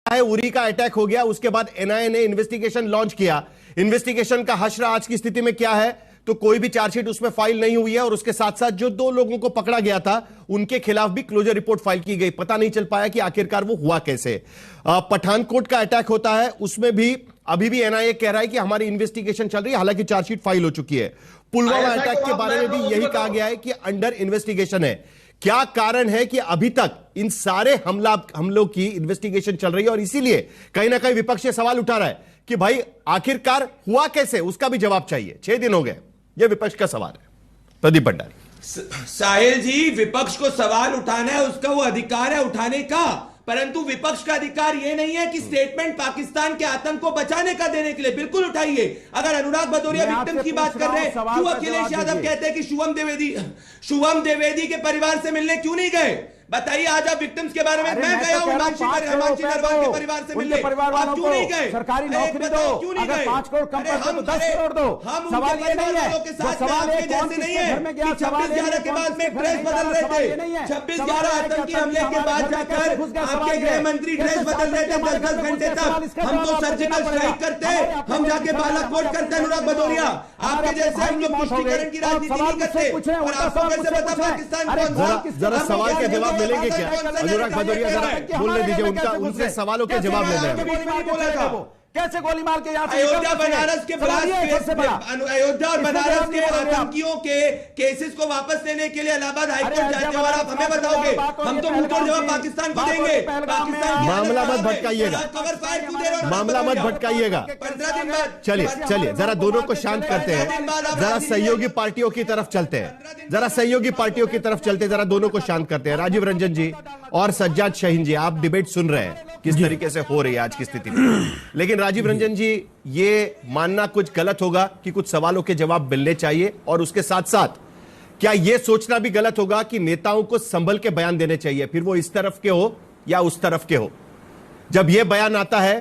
है उरी का अटैक हो गया, उसके बाद एनआईए ने इन्वेस्टिगेशन लॉन्च किया। इन्वेस्टिगेशन का हश्र आज की स्थिति में क्या है, तो कोई भी चार्जशीट उसमें फाइल नहीं हुई है और उसके साथ साथ जो 2 लोगों को पकड़ा गया था उनके खिलाफ भी क्लोजर रिपोर्ट फाइल की गई। पता नहीं चल पाया कि आखिरकार वो हुआ कैसे। पठानकोट का अटैक होता है, उसमें भी अभी भी एनआईए कह रहा है कि हमारी इन्वेस्टिगेशन चल रही है, हालांकि चार्जशीट फाइल हो चुकी है। पुलवामा अटैक के बारे में भी यही कहा गया है कि अंडर इन्वेस्टिगेशन है। क्या कारण है कि अभी तक इन सारे हमलों की इन्वेस्टिगेशन चल रही है और इसीलिए कहीं ना कहीं विपक्ष ये सवाल उठा रहा है कि भाई आखिरकार हुआ कैसे, उसका भी जवाब चाहिए। 6 दिन हो गए, यह विपक्ष का सवाल है। प्रदीप भंडारी। साहिल जी, विपक्ष को सवाल उठाना है, उसका वो अधिकार है उठाने का, परंतु विपक्ष का अधिकार यह नहीं है कि स्टेटमेंट पाकिस्तान के आतंक को बचाने का देने के लिए। बिल्कुल उठाइए। अगर अनुराग भदौरिया विक्टिम की बात कर रहे हैं, क्यों अखिलेश यादव कहते हैं कि शुभम द्विवेदी के परिवार से मिलने क्यों नहीं गए? बताइए। आज आप विक्टिम्स के बारे में, मैं गया हूं हिमांशी नरवाल के परिवार से मिलने, आप क्यों नहीं गए? सरकारी नौकरी दो, क्यों नहीं गए? 5 करोड़ कम कर दो, 10 करोड़ दो। हम सवाल ये नहीं है कि सवाल ये जैसे नहीं है कि 26/11 के बाद में ड्रेस बदल रहे थे। 26/11 आतंकी हमले के बाद जाकर आपके गृह मंत्री ड्रेस बदल रहे थे 10-10 घंटे तक। हम तो सर्जिकल स्ट्राइक करते, हम जाके बालाकोट करते। अनुराग भदौरिया, आपके जैसे हम लोग पुष्टिकरण की राजनीति नहीं करते। और आपको कैसे पता पाकिस्तान जरा सवाल का जवाब मिलेंगे क्या? अनुराग भदौरिया जरा बोलने दीजिए, उनके सवालों के जवाब ले रहे हैं। कैसे गोली मार के यहाँ अयोध्या बनारस के अयोध्या और बनारस के आतंकियों के केसेस को वापस लेने के लिए इलाहाबाद हाईकोर्ट जाते और आप हमें बताओगे? हम तो मुंह तोड़ जवाब पाकिस्तान को देंगे। मामला मत भटकाइएगा, मामला मत भटकाइएगा। 15 दिन बाद चलिए जरा दोनों को शांत करते हैं, जरा सहयोगी पार्टियों की तरफ चलते हैं, जरा सहयोगी पार्टियों की तरफ चलते हैं, जरा दोनों को शांत करते हैं। राजीव रंजन जी और सज्जाद शाहीन जी, आप डिबेट सुन रहे हैं किस तरीके से हो रही है आज की स्थिति में, लेकिन राजीव रंजन जी, ये मानना कुछ गलत होगा कि कुछ सवालों के जवाब मिलने चाहिए और उसके साथ साथ क्या यह सोचना भी गलत होगा कि नेताओं को संभल के बयान देने चाहिए, फिर वो इस तरफ के हो या उस तरफ के हो। जब यह बयान आता है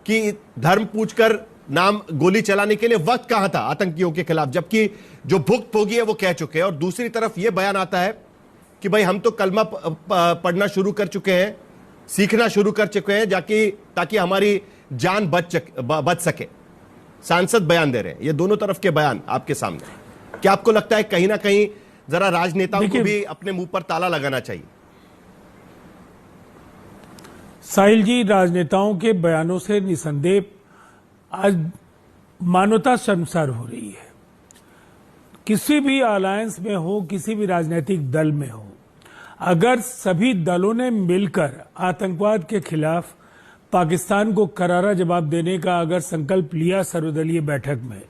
कि धर्म पूछकर नाम गोली चलाने के लिए वक्त कहां था आतंकियों के खिलाफ, जबकि जो भुक्तभोगी है वो कह चुके हैं, और दूसरी तरफ यह बयान आता है कि भाई हम तो कलमा पढ़ना शुरू कर चुके हैं, सीखना शुरू कर चुके हैं ताकि हमारी जान बच सके। सांसद बयान दे रहे हैं, ये दोनों तरफ के बयान आपके सामने। क्या आपको लगता है कहीं ना कहीं जरा राजनेताओं को भी अपने मुंह पर ताला लगाना चाहिए? साहिल जी, राजनेताओं के बयानों से निसंदेह आज मानवता शर्मसार हो रही है। किसी भी अलायंस में हो, किसी भी राजनीतिक दल में हो, अगर सभी दलों ने मिलकर आतंकवाद के खिलाफ पाकिस्तान को करारा जवाब देने का अगर संकल्प लिया सर्वदलीय बैठक में,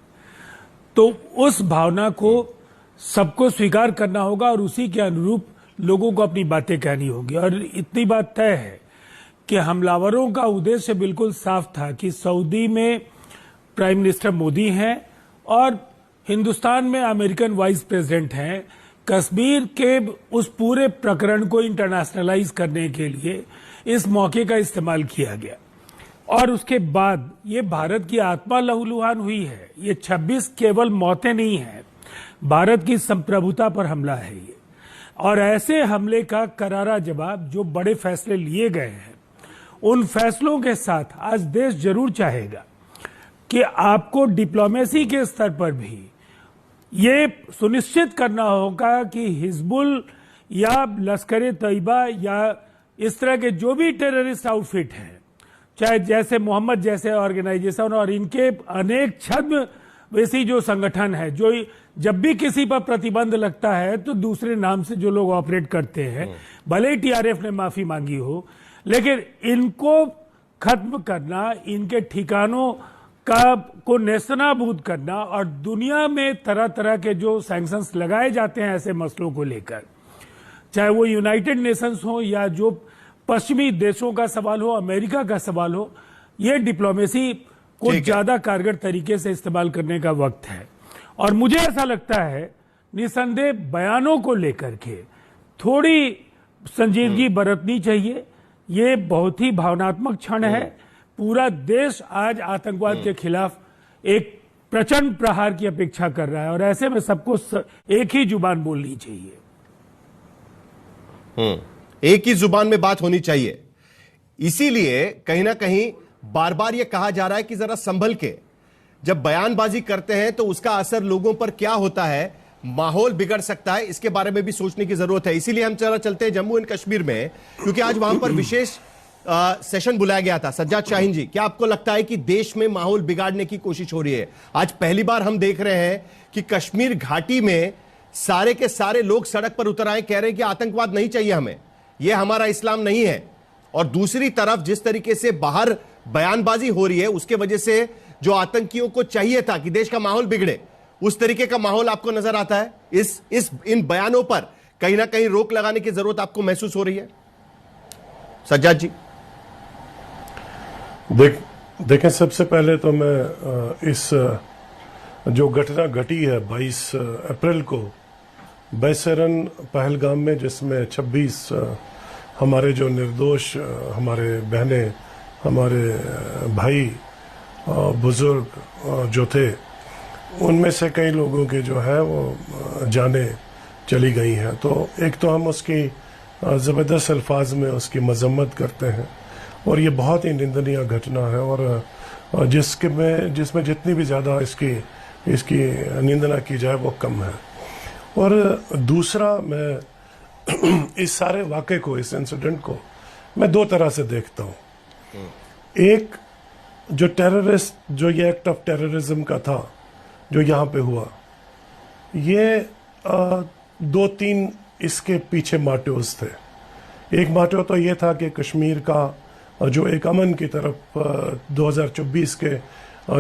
तो उस भावना को सबको स्वीकार करना होगा और उसी के अनुरूप लोगों को अपनी बातें कहनी होगी। और इतनी बात तय है कि हमलावरों का उद्देश्य बिल्कुल साफ था कि सऊदी में प्राइम मिनिस्टर मोदी हैं और हिंदुस्तान में अमेरिकन वाइस प्रेसिडेंट हैं। कश्मीर के उस पूरे प्रकरण को इंटरनेशनलाइज करने के लिए इस मौके का इस्तेमाल किया गया और उसके बाद ये भारत की आत्मा लहूलुहान हुई है। ये 26 केवल मौतें नहीं हैं, भारत की संप्रभुता पर हमला है ये। और ऐसे हमले का करारा जवाब, जो बड़े फैसले लिए गए हैं, उन फैसलों के साथ आज देश जरूर चाहेगा कि आपको डिप्लोमेसी के स्तर पर भी ये सुनिश्चित करना होगा कि हिजबुल या लश्कर तैयबा या इस तरह के जो भी टेररिस्ट आउटफिट हैं, चाहे जैसे मोहम्मद जैसे ऑर्गेनाइजेशन और इनके अनेक छद्म वैसी जो संगठन है, जो जब भी किसी पर प्रतिबंध लगता है तो दूसरे नाम से जो लोग ऑपरेट करते हैं, भले ही टीआरएफ ने माफी मांगी हो, लेकिन इनको खत्म करना, इनके ठिकानों को नेस्तनाबूद करना और दुनिया में तरह तरह के जो सैंक्शंस लगाए जाते हैं ऐसे मसलों को लेकर, चाहे वो यूनाइटेड नेशंस हो या जो पश्चिमी देशों का सवाल हो, अमेरिका का सवाल हो, ये डिप्लोमेसी को ज्यादा कारगर तरीके से इस्तेमाल करने का वक्त है। और मुझे ऐसा लगता है निसंदेह बयानों को लेकर के थोड़ी संजीदगी बरतनी चाहिए। ये बहुत ही भावनात्मक क्षण है। पूरा देश आज आतंकवाद के खिलाफ एक प्रचंड प्रहार की अपेक्षा कर रहा है और ऐसे में सबको एक ही जुबान बोलनी चाहिए। एक ही जुबान में बात होनी चाहिए। इसीलिए कहीं ना कहीं बार बार यह कहा जा रहा है कि जरा संभल के जब बयानबाजी करते हैं तो उसका असर लोगों पर क्या होता है, माहौल बिगड़ सकता है, इसके बारे में भी सोचने की जरूरत है। इसीलिए हम चलते हैं जम्मू एंड कश्मीर में, क्योंकि आज वहां पर विशेष सेशन बुलाया गया था। सज्जाद शाहीन जी, क्या आपको लगता है कि देश में माहौल बिगाड़ने की कोशिश हो रही है? आज पहली बार हम देख रहे हैं कि कश्मीर घाटी में सारे के सारे लोग सड़क पर उतर आए, कह रहे हैं कि आतंकवाद नहीं चाहिए हमें, यह हमारा इस्लाम नहीं है। और दूसरी तरफ जिस तरीके से बाहर बयानबाजी हो रही है, उसके वजह से जो आतंकियों को चाहिए था कि देश का माहौल बिगड़े, उस तरीके का माहौल आपको नजर आता है? इन बयानों पर कहीं ना कहीं रोक लगाने की जरूरत आपको महसूस हो रही है? सज्जाद जी। देखें, सबसे पहले तो मैं इस जो घटना घटी है 22 अप्रैल को बैसरन पहलगाम में, जिसमें 26 हमारे जो निर्दोष हमारे बहनें, हमारे भाई, बुजुर्ग जो थे, उनमें से कई लोगों के जो है वो जानें चली गई हैं। तो एक तो हम उसकी ज़बरदस्त अल्फाज में उसकी मजम्मत करते हैं और ये बहुत ही निंदनीय घटना है, और जिसमें जितनी भी ज़्यादा इसकी निंदना की जाए वो कम है। और दूसरा, मैं इस सारे वाक़े को, इस इंसिडेंट को मैं दो तरह से देखता हूँ। एक, जो ये एक्ट ऑफ टेररिज्म का था जो यहाँ पे हुआ, ये 2-3 इसके पीछे मोटिव्स थे। एक मोटिव तो ये था कि कश्मीर का जो एक अमन की तरफ 2024 के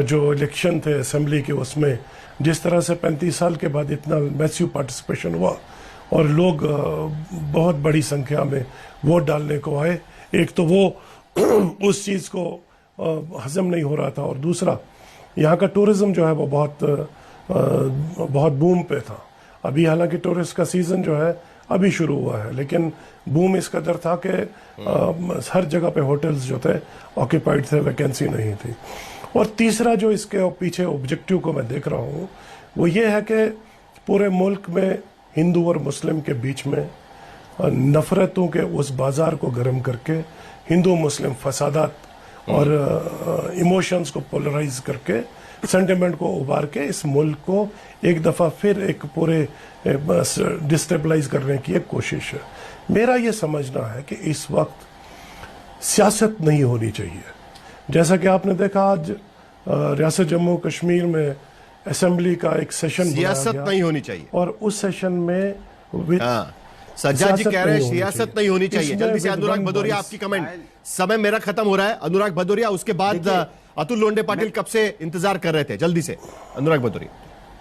जो इलेक्शन थे असेंबली के, उसमें जिस तरह से 35 साल के बाद इतना मैसिव पार्टिसिपेशन हुआ और लोग बहुत बड़ी संख्या में वोट डालने को आए, एक तो वो उस चीज़ को हजम नहीं हो रहा था, और दूसरा यहाँ का टूरिज्म जो है वो बहुत बूम पे था। अभी हालांकि टूरिस्ट का सीज़न जो है अभी शुरू हुआ है, लेकिन बूम इस कदर था कि हर जगह पे होटल्स जो थे ऑक्यूपाइड थे, वैकेंसी नहीं थी। और तीसरा जो इसके पीछे ऑब्जेक्टिव को मैं देख रहा हूँ वो ये है कि पूरे मुल्क में हिंदू और मुस्लिम के बीच में नफ़रतों के उस बाज़ार को गर्म करके, हिंदू मुस्लिम फसादात और इमोशंस को पोलराइज करके, सेंटिमेंट को उबार के इस मुल्क को एक दफ़ा फिर एक पूरे डिस्टेबलाइज करने की एक कोशिश है। मेरा ये समझना है कि इस वक्त सियासत नहीं होनी चाहिए। जैसा कि आपने देखा आज रियासत जम्मू कश्मीर में असेंबली का एक सेशन सियासत नहीं होनी चाहिए, और उस सेशन में सज्जाद जी कह रहे हैं सियासत नहीं होनी चाहिए। जल्दी से अनुराग भदौरिया, आपकी कमेंट। समय मेरा खत्म हो रहा है। अनुराग भदौरिया, उसके बाद अतुल लोंडे पाटिल कब से इंतजार कर रहे थे? जल्दी से अनुराग भदौरिया।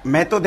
मैं तो